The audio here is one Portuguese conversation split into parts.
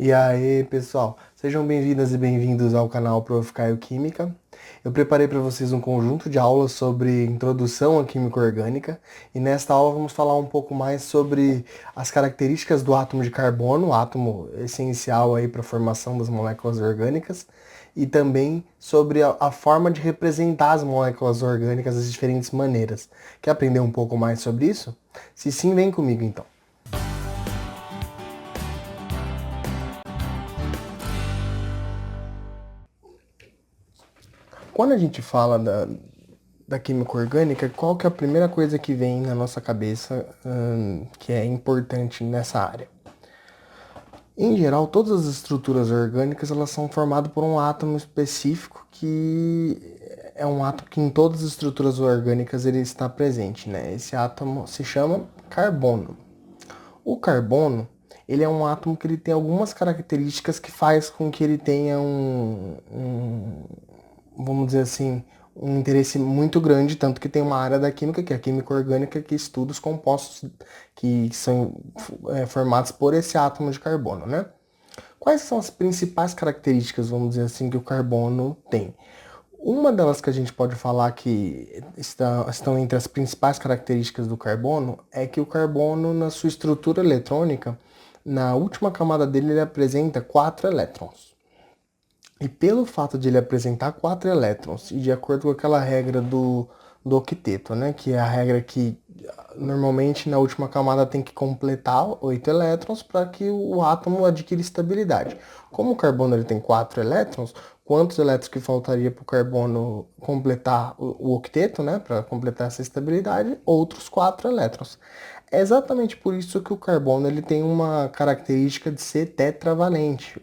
E aí, pessoal, sejam bem-vindas e bem-vindos ao canal Prof. Caio Química. Eu preparei para vocês um conjunto de aulas sobre introdução à química orgânica e nesta aula vamos falar um pouco mais sobre as características do átomo de carbono, o átomo essencial aí para a formação das moléculas orgânicas, e também sobre a forma de representar as moléculas orgânicas das diferentes maneiras. Quer aprender um pouco mais sobre isso? Se sim, vem comigo então. Quando a gente fala da química orgânica, qual que é a primeira coisa que vem na nossa cabeça, que é importante nessa área? Em geral, todas as estruturas orgânicas elas são formadas por um átomo específico que é um átomo que em todas as estruturas orgânicas ele está presente, né? Esse átomo se chama carbono. O carbono, ele é um átomo que ele tem algumas características que faz com que ele tenha vamos dizer assim, um interesse muito grande, tanto que tem uma área da química, que é a química orgânica, que estuda os compostos que são formados por esse átomo de carbono, né? Quais são as principais características, vamos dizer assim, que o carbono tem? Uma delas que a gente pode falar que estão entre as principais características do carbono é que o carbono, na sua estrutura eletrônica, na última camada dele, ele apresenta 4 elétrons. E pelo fato de ele apresentar 4 elétrons, e de acordo com aquela regra do octeto, né, que é a regra que normalmente na última camada tem que completar 8 elétrons para que o átomo adquira estabilidade. Como o carbono ele tem 4 elétrons, quantos elétrons que faltaria para o carbono completar o octeto, né, para completar essa estabilidade? Outros 4 elétrons. É exatamente por isso que o carbono ele tem uma característica de ser tetravalente.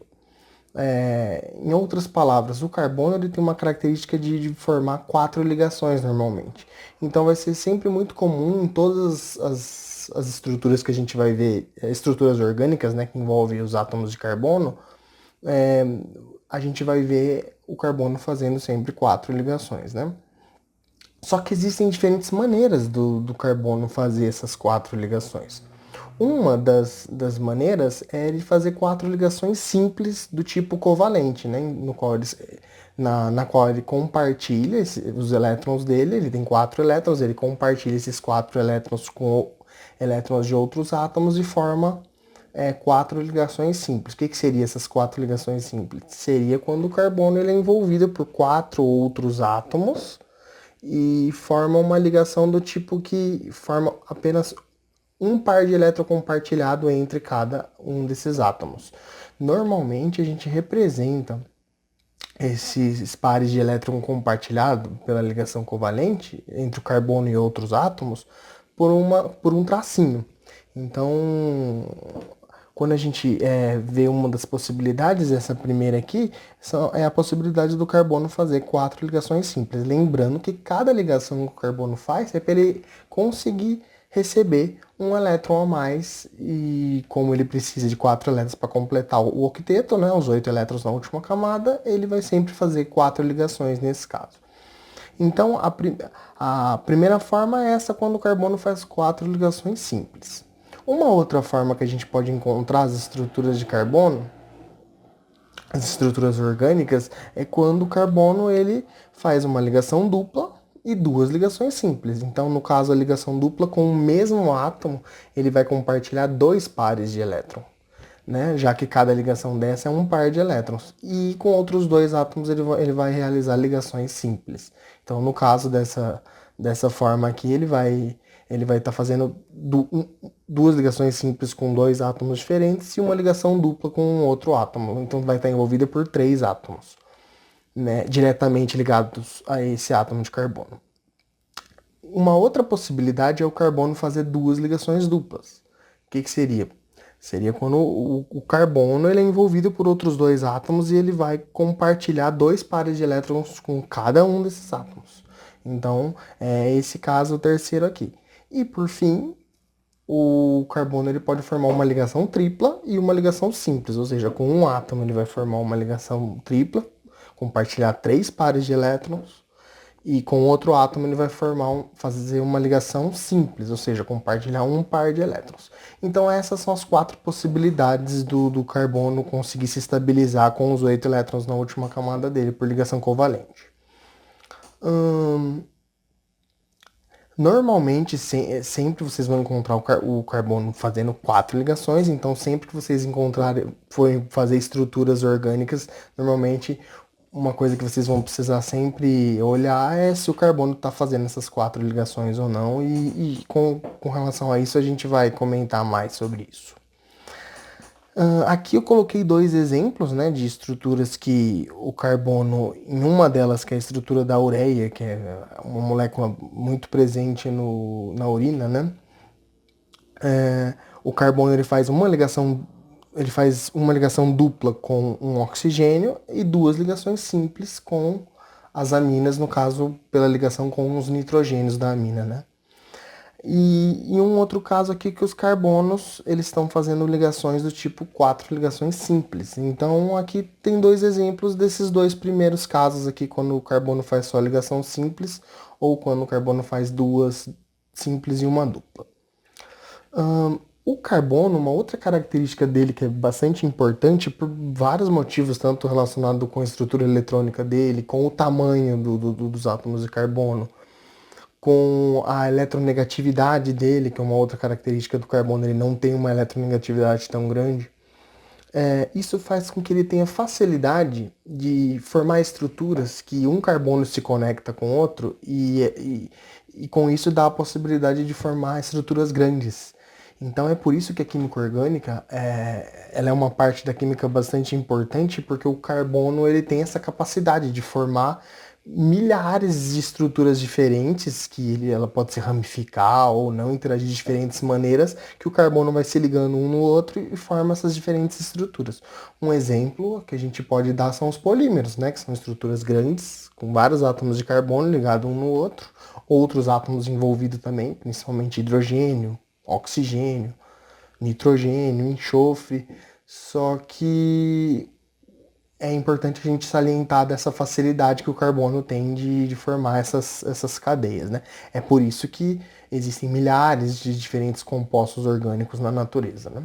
Em outras palavras, o carbono ele tem uma característica de formar 4 ligações normalmente. Então vai ser sempre muito comum em todas as estruturas que a gente vai ver, estruturas orgânicas, né, que envolvem os átomos de carbono, é, a gente vai ver o carbono fazendo sempre 4 ligações, né? Só que existem diferentes maneiras do carbono fazer essas 4 ligações. Uma das maneiras é ele fazer 4 ligações simples do tipo covalente, né? Na qual ele compartilha os elétrons dele, ele tem 4 elétrons, ele compartilha esses 4 elétrons com elétrons de outros átomos e forma 4 ligações simples. O que seriam essas 4 ligações simples? Seria quando o carbono ele é envolvido por 4 outros átomos e forma uma ligação do tipo que forma apenas um par de elétron compartilhado entre cada um desses átomos. Normalmente a gente representa esses pares de elétron compartilhado pela ligação covalente entre o carbono e outros átomos por um tracinho. Então, quando a gente vê uma das possibilidades, essa primeira aqui, é a possibilidade do carbono fazer 4 ligações simples. Lembrando que cada ligação que o carbono faz é para ele conseguir receber um elétron a mais e como ele precisa de 4 elétrons para completar o octeto, né, os 8 elétrons na última camada, ele vai sempre fazer 4 ligações nesse caso. Então, a primeira forma é essa quando o carbono faz 4 ligações simples. Uma outra forma que a gente pode encontrar as estruturas de carbono, as estruturas orgânicas, é quando o carbono ele faz uma ligação dupla e 2 ligações simples. Então, no caso, a ligação dupla com o mesmo átomo, ele vai compartilhar 2 pares de elétron, né? Já que cada ligação dessa é um par de elétrons. E com outros 2 átomos, ele vai realizar ligações simples. Então, no caso dessa forma aqui, ele vai estar fazendo 2 ligações simples com 2 átomos diferentes e uma ligação dupla com um outro átomo. Então vai estar envolvida por 3 átomos, né, diretamente ligados a esse átomo de carbono. Uma outra possibilidade é o carbono fazer 2 ligações duplas. O que seria? Seria quando o carbono ele é envolvido por outros 2 átomos e ele vai compartilhar 2 pares de elétrons com cada um desses átomos. Então, é esse caso o terceiro aqui. E por fim, o carbono ele pode formar uma ligação tripla e uma ligação simples, ou seja, com um átomo ele vai formar uma ligação tripla, compartilhar 3 pares de elétrons, e com outro átomo ele vai fazer uma ligação simples, ou seja, compartilhar um par de elétrons. Então essas são as 4 possibilidades do carbono conseguir se estabilizar com os 8 elétrons na última camada dele por ligação covalente. Normalmente, sempre vocês vão encontrar o carbono fazendo 4 ligações, então sempre que vocês forem fazer estruturas orgânicas, normalmente uma coisa que vocês vão precisar sempre olhar é se o carbono está fazendo essas 4 ligações ou não, e com relação a isso a gente vai comentar mais sobre isso. Aqui eu coloquei 2 exemplos, né, de estruturas que o carbono, em uma delas, que é a estrutura da ureia, que é uma molécula muito presente na urina, né, o carbono ele faz uma ligação dupla com um oxigênio e 2 ligações simples com as aminas, no caso, pela ligação com os nitrogênios da amina, né. E em um outro caso aqui que os carbonos eles estão fazendo ligações do tipo 4 ligações simples. Então aqui tem 2 exemplos desses 2 primeiros casos aqui, quando o carbono faz só ligação simples ou quando o carbono faz 2 simples e uma dupla. O carbono, uma outra característica dele que é bastante importante por vários motivos, tanto relacionado com a estrutura eletrônica dele, com o tamanho dos átomos de carbono, com a eletronegatividade dele, que é uma outra característica do carbono, ele não tem uma eletronegatividade tão grande. Isso faz com que ele tenha facilidade de formar estruturas que um carbono se conecta com outro e com isso dá a possibilidade de formar estruturas grandes. Então é por isso que a química orgânica ela é uma parte da química bastante importante, porque o carbono ele tem essa capacidade de formar milhares de estruturas diferentes, que ela pode se ramificar ou não, interagir de diferentes maneiras, que o carbono vai se ligando um no outro e forma essas diferentes estruturas. Um exemplo que a gente pode dar são os polímeros, né, que são estruturas grandes, com vários átomos de carbono ligados um no outro, outros átomos envolvidos também, principalmente hidrogênio, oxigênio, nitrogênio, enxofre, só que é importante a gente salientar dessa facilidade que o carbono tem de formar essas cadeias, né? É por isso que existem milhares de diferentes compostos orgânicos na natureza, né?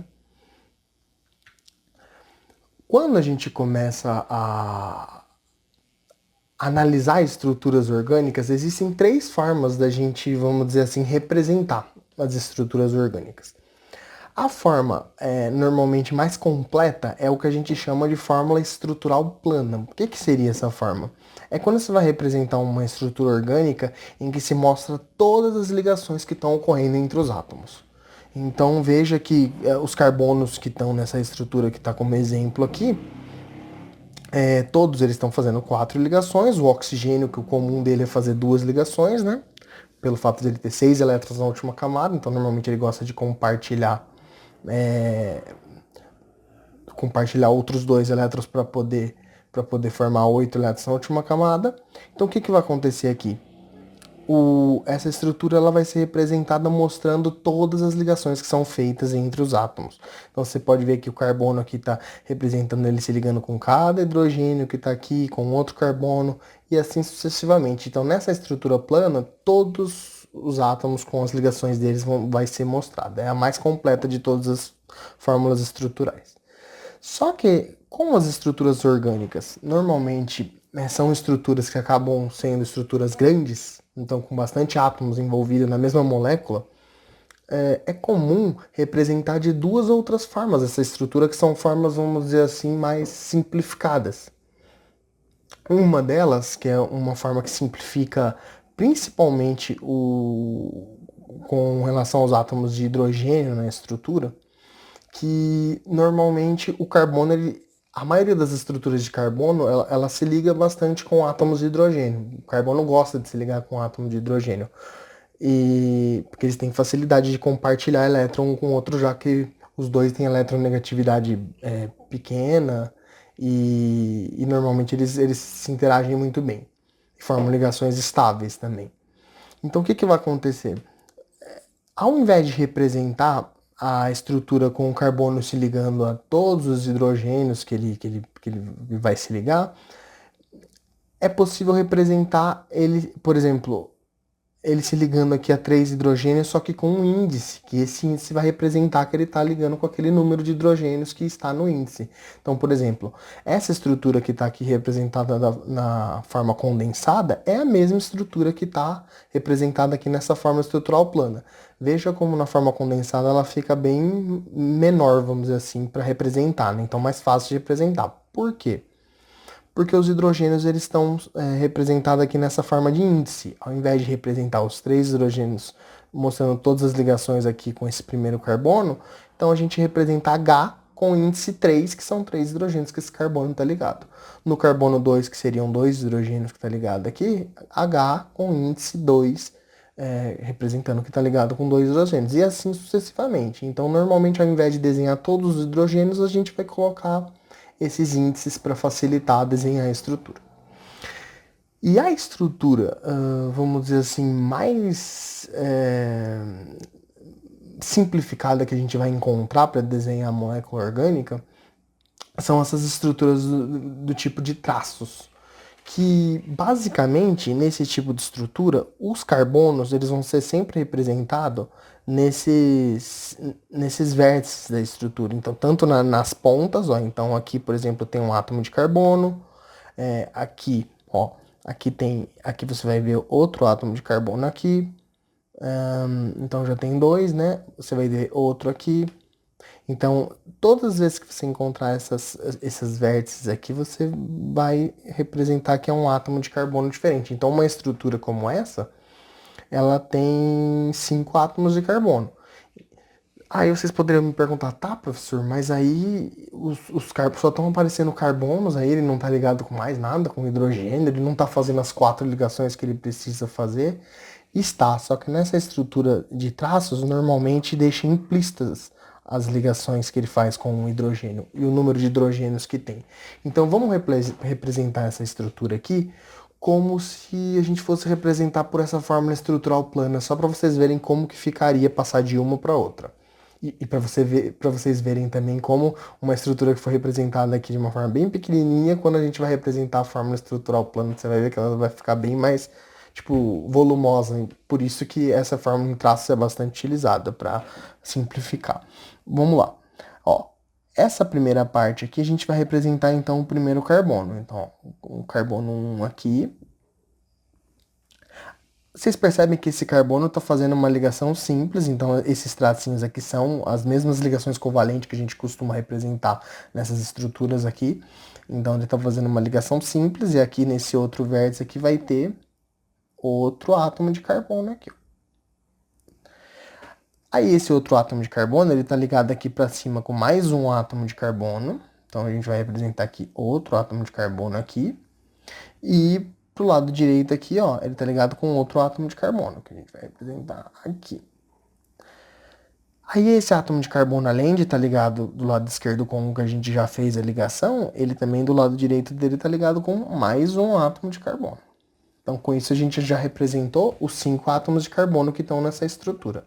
Quando a gente começa a analisar estruturas orgânicas, existem 3 formas da gente, vamos dizer assim, representar as estruturas orgânicas. A forma normalmente mais completa é o que a gente chama de fórmula estrutural plana. O que seria essa forma? É quando você vai representar uma estrutura orgânica em que se mostra todas as ligações que estão ocorrendo entre os átomos. Então veja que os carbonos que estão nessa estrutura que está como exemplo aqui, todos eles estão fazendo 4 ligações. O oxigênio, que o comum dele é fazer 2 ligações, né? Pelo fato de ele ter 6 elétrons na última camada, então normalmente ele gosta de compartilhar outros 2 elétrons para poder formar 8 elétrons na última camada. Então o que vai acontecer aqui? Essa estrutura ela vai ser representada mostrando todas as ligações que são feitas entre os átomos. Então você pode ver que o carbono aqui está representando ele se ligando com cada hidrogênio que está aqui, com outro carbono, e assim sucessivamente. Então nessa estrutura plana, todos os átomos com as ligações deles vai ser mostrada. É a mais completa de todas as fórmulas estruturais. Só que, como as estruturas orgânicas normalmente são estruturas que acabam sendo estruturas grandes, então com bastante átomos envolvidos na mesma molécula, é comum representar de 2 outras formas essa estrutura, que são formas, vamos dizer assim, mais simplificadas. Uma delas, que é uma forma que simplifica principalmente com relação aos átomos de hidrogênio na estrutura, que normalmente o carbono, a maioria das estruturas de carbono, ela se liga bastante com átomos de hidrogênio. O carbono gosta de se ligar com átomo de hidrogênio. Porque eles têm facilidade de compartilhar elétron um com o outro, já que os dois têm eletronegatividade pequena e normalmente eles se interagem muito bem. E formam ligações estáveis também. Então o que vai acontecer? Ao invés de representar a estrutura com o carbono se ligando a todos os hidrogênios que ele vai se ligar, é possível representar ele, por exemplo, ele se ligando aqui a 3 hidrogênios, só que com um índice, que esse índice vai representar que ele está ligando com aquele número de hidrogênios que está no índice. Então, por exemplo, essa estrutura que está aqui representada na forma condensada é a mesma estrutura que está representada aqui nessa forma estrutural plana. Veja como na forma condensada ela fica bem menor, vamos dizer assim, para representar, né? Então, mais fácil de representar. Por quê? Porque os hidrogênios eles estão representados aqui nessa forma de índice. Ao invés de representar os 3 hidrogênios mostrando todas as ligações aqui com esse primeiro carbono, então a gente representa H com índice 3, que são 3 hidrogênios que esse carbono está ligado. No carbono 2, que seriam 2 hidrogênios que está ligado aqui, H com índice 2, representando que está ligado com 2 hidrogênios, e assim sucessivamente. Então, normalmente, ao invés de desenhar todos os hidrogênios, a gente vai colocar esses índices para facilitar desenhar a estrutura. E a estrutura, vamos dizer assim, mais simplificada que a gente vai encontrar para desenhar a molécula orgânica são essas estruturas do tipo de traços, que basicamente nesse tipo de estrutura os carbonos eles vão ser sempre representados nesses vértices da estrutura. Então tanto nas pontas, ó, então aqui por exemplo tem um átomo de carbono, aqui ó, aqui você vai ver outro átomo de carbono aqui, então já tem dois, né? Você vai ver outro aqui. Então, todas as vezes que você encontrar esses vértices aqui, você vai representar que é um átomo de carbono diferente. Então, uma estrutura como essa, ela tem 5 átomos de carbono. Aí vocês poderiam me perguntar, tá, professor, mas aí os só estão aparecendo carbonos, aí ele não tá ligado com mais nada, com hidrogênio, ele não tá fazendo as 4 ligações que ele precisa fazer. Está, só que nessa estrutura de traços, normalmente deixa implícitas as ligações que ele faz com o hidrogênio e o número de hidrogênios que tem. Então vamos representar essa estrutura aqui como se a gente fosse representar por essa fórmula estrutural plana, só para vocês verem como que ficaria passar de uma para outra. E para vocês verem também como uma estrutura que foi representada aqui de uma forma bem pequenininha, quando a gente vai representar a fórmula estrutural plana, você vai ver que ela vai ficar bem mais, tipo, volumosa. Por isso que essa fórmula em traços é bastante utilizada para simplificar. Vamos lá. Ó, essa primeira parte aqui a gente vai representar então o primeiro carbono. Então, ó, o carbono 1 aqui. Vocês percebem que esse carbono está fazendo uma ligação simples, então esses tracinhos aqui são as mesmas ligações covalentes que a gente costuma representar nessas estruturas aqui. Então ele está fazendo uma ligação simples e aqui nesse outro vértice aqui vai ter outro átomo de carbono aqui. Aí esse outro átomo de carbono, ele está ligado aqui para cima com mais um átomo de carbono. Então a gente vai representar aqui outro átomo de carbono aqui. E pro lado direito aqui, ó, ele tá ligado com outro átomo de carbono, que a gente vai representar aqui. Aí esse átomo de carbono, além de estar ligado do lado esquerdo com o que a gente já fez a ligação, ele também do lado direito dele tá ligado com mais um átomo de carbono. Então com isso a gente já representou os 5 átomos de carbono que estão nessa estrutura.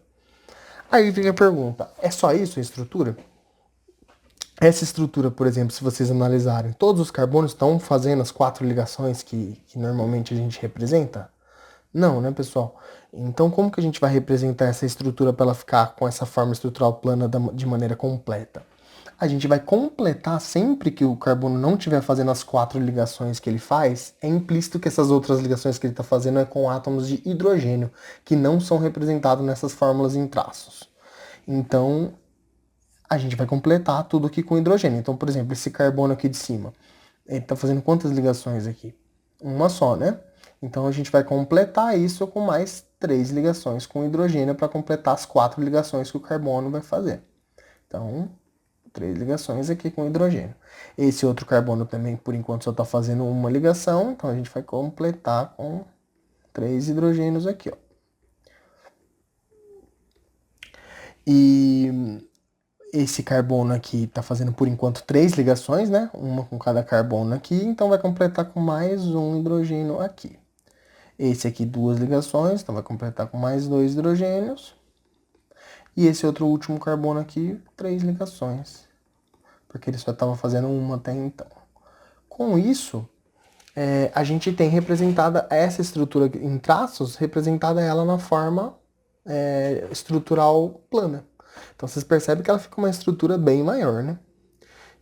Aí vem a pergunta, é só isso a estrutura? Essa estrutura, por exemplo, se vocês analisarem, todos os carbonos estão fazendo as 4 ligações que normalmente a gente representa? Não, né, pessoal? Então, como que a gente vai representar essa estrutura para ela ficar com essa forma estrutural plana de maneira completa? A gente vai completar sempre que o carbono não estiver fazendo as 4 ligações que ele faz, é implícito que essas outras ligações que ele está fazendo é com átomos de hidrogênio, que não são representados nessas fórmulas em traços. Então, a gente vai completar tudo aqui com hidrogênio. Então, por exemplo, esse carbono aqui de cima, ele está fazendo quantas ligações aqui? Uma só, né? Então, a gente vai completar isso com mais 3 ligações com hidrogênio para completar as 4 ligações que o carbono vai fazer. Então, 3 ligações aqui com hidrogênio. Esse outro carbono também, por enquanto, só está fazendo uma ligação, então a gente vai completar com 3 hidrogênios aqui, ó. E esse carbono aqui está fazendo por enquanto 3 ligações, né? Uma com cada carbono aqui, então vai completar com mais um hidrogênio aqui. Esse aqui 2 ligações, então vai completar com mais 2 hidrogênios. E esse outro último carbono aqui, 3 ligações, porque ele só estava fazendo uma até então. Com isso, a gente tem representada essa estrutura em traços, representada ela na forma estrutural plana. Então vocês percebem que ela fica uma estrutura bem maior, né?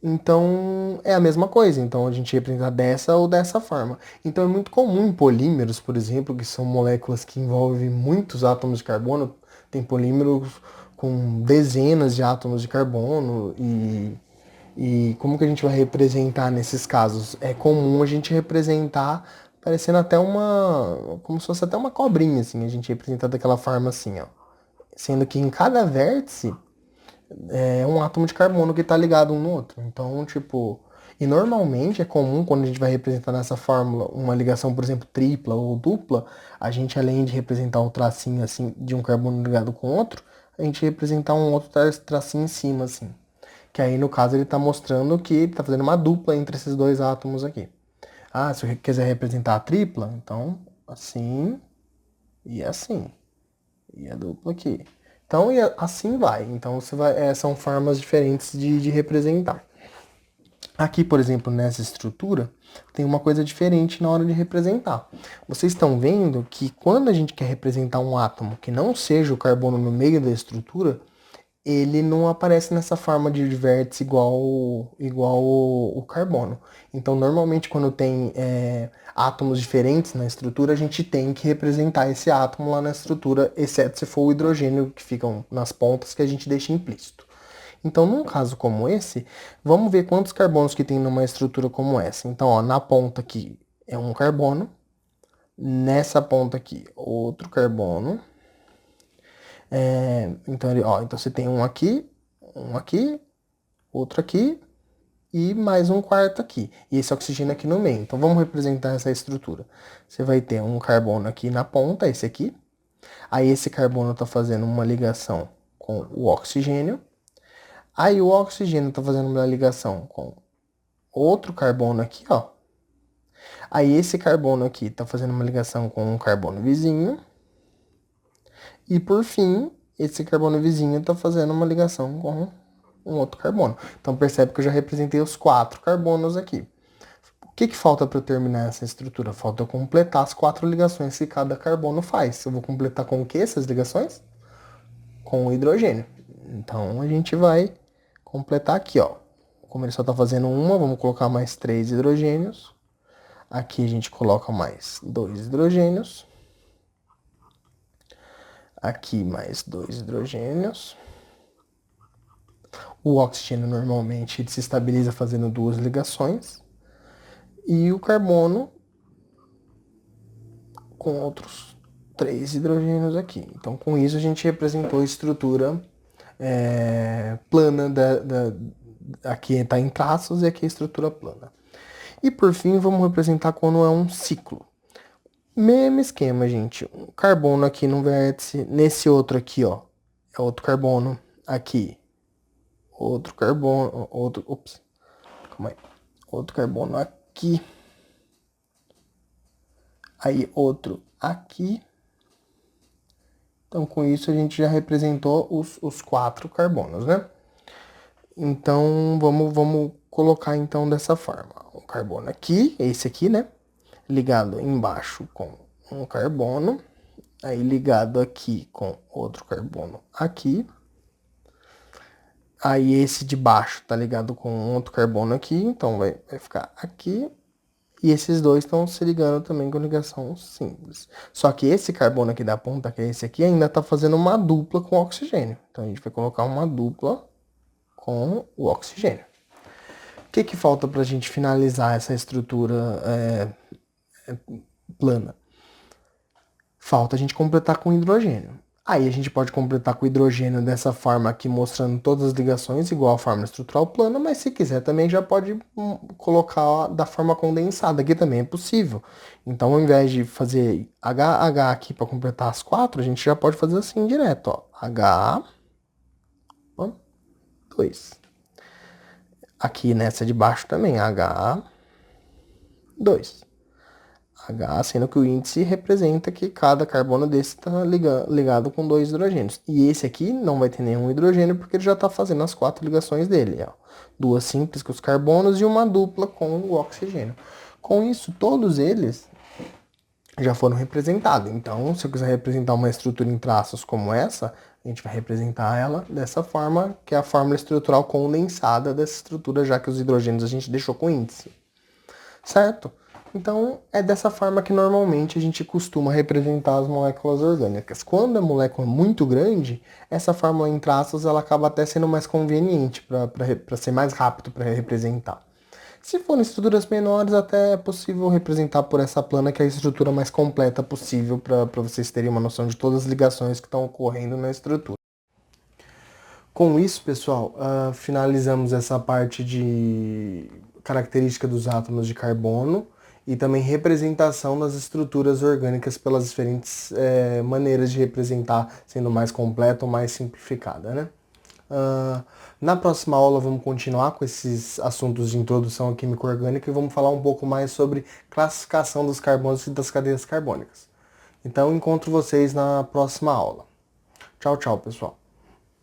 Então é a mesma coisa. Então a gente representa dessa ou dessa forma. Então é muito comum em polímeros, por exemplo, que são moléculas que envolvem muitos átomos de carbono. Tem polímeros com dezenas de átomos de carbono e como que a gente vai representar nesses casos? É comum a gente representar parecendo até como se fosse até uma cobrinha, assim. A gente representa daquela forma assim, ó. Sendo que em cada vértice é um átomo de carbono que está ligado um no outro. Então, tipo, e normalmente é comum quando a gente vai representar nessa fórmula uma ligação, por exemplo, tripla ou dupla, a gente além de representar o tracinho assim de um carbono ligado com outro, a gente representar um outro tracinho em cima assim. Que aí no caso ele está mostrando que ele está fazendo uma dupla entre esses dois átomos aqui. Ah, se eu quiser representar a tripla, então assim e assim. E a dupla aqui. Então, e assim vai. Então, são formas diferentes de representar. Aqui, por exemplo, nessa estrutura, tem uma coisa diferente na hora de representar. Vocês estão vendo que quando a gente quer representar um átomo que não seja o carbono no meio da estrutura, ele não aparece nessa forma de vértice igual o carbono. Então, normalmente, quando tem átomos diferentes na estrutura, a gente tem que representar esse átomo lá na estrutura, exceto se for o hidrogênio que ficam nas pontas, que a gente deixa implícito. Então, num caso como esse, vamos ver quantos carbonos que tem numa estrutura como essa. Então, ó, na ponta aqui é um carbono, nessa ponta aqui outro carbono. Então você tem um aqui, outro aqui e mais um quarto aqui. E esse oxigênio aqui no meio. Então vamos representar essa estrutura. Você vai ter um carbono aqui na ponta, esse aqui. Aí esse carbono está fazendo uma ligação com o oxigênio. Aí o oxigênio está fazendo uma ligação com outro carbono aqui, ó. Aí esse carbono aqui está fazendo uma ligação com um carbono vizinho. E por fim, esse carbono vizinho está fazendo uma ligação com um outro carbono. Então percebe que eu já representei os 4 carbonos aqui. O que falta para eu terminar essa estrutura? Falta eu completar as 4 ligações que cada carbono faz. Eu vou completar com o que essas ligações? Com o hidrogênio. Então a gente vai completar aqui, ó. Como ele só está fazendo uma, vamos colocar mais 3 hidrogênios. Aqui a gente coloca mais 2 hidrogênios. Aqui mais 2 hidrogênios. O oxigênio normalmente ele se estabiliza fazendo 2 ligações. E o carbono com outros 3 hidrogênios aqui. Então com isso a gente representou a estrutura plana aqui está em traços e aqui a estrutura plana. E por fim vamos representar quando é um ciclo. Mesmo esquema, gente. Um carbono aqui no vértice, nesse outro aqui, ó, é outro carbono. Aqui, outro carbono, calma aí. Outro carbono aqui. Aí outro aqui. Então com isso a gente já representou os 4 carbonos, né? Então vamos colocar então dessa forma. Um carbono aqui, esse aqui, né? Ligado embaixo com um carbono, aí ligado aqui com outro carbono aqui, aí esse de baixo tá ligado com outro carbono aqui, então vai ficar aqui, e esses dois estão se ligando também com ligação simples. Só que esse carbono aqui da ponta, que é esse aqui, ainda tá fazendo uma dupla com o oxigênio, então a gente vai colocar uma dupla com o oxigênio. O que falta para a gente finalizar essa estrutura plana? Falta a gente completar com hidrogênio. Aí a gente pode completar com hidrogênio dessa forma aqui, mostrando todas as ligações, igual a fórmula estrutural plana, mas se quiser também já pode colocar da forma condensada, aqui também é possível. Então, ao invés de fazer HH aqui para completar as 4, a gente já pode fazer assim direto, ó. H2. Aqui nessa de baixo também, H2. H, sendo que o índice representa que cada carbono desse está ligado com 2 hidrogênios. E esse aqui não vai ter nenhum hidrogênio porque ele já está fazendo as 4 ligações dele. Ó. 2 simples com os carbonos e uma dupla com o oxigênio. Com isso, todos eles já foram representados. Então, se eu quiser representar uma estrutura em traços como essa, a gente vai representar ela dessa forma, que é a fórmula estrutural condensada dessa estrutura, já que os hidrogênios a gente deixou com índice. Certo? Então, é dessa forma que normalmente a gente costuma representar as moléculas orgânicas. Quando a molécula é muito grande, essa fórmula em traços ela acaba até sendo mais conveniente para ser mais rápido para representar. Se forem estruturas menores, até é possível representar por essa plana, que é a estrutura mais completa possível para vocês terem uma noção de todas as ligações que estão ocorrendo na estrutura. Com isso, pessoal, finalizamos essa parte de característica dos átomos de carbono e também representação das estruturas orgânicas pelas diferentes maneiras de representar, sendo mais completa ou mais simplificada, né? Na próxima aula vamos continuar com esses assuntos de introdução à química orgânica e vamos falar um pouco mais sobre classificação dos carbonos e das cadeias carbônicas. Então, encontro vocês na próxima aula. Tchau, tchau, pessoal.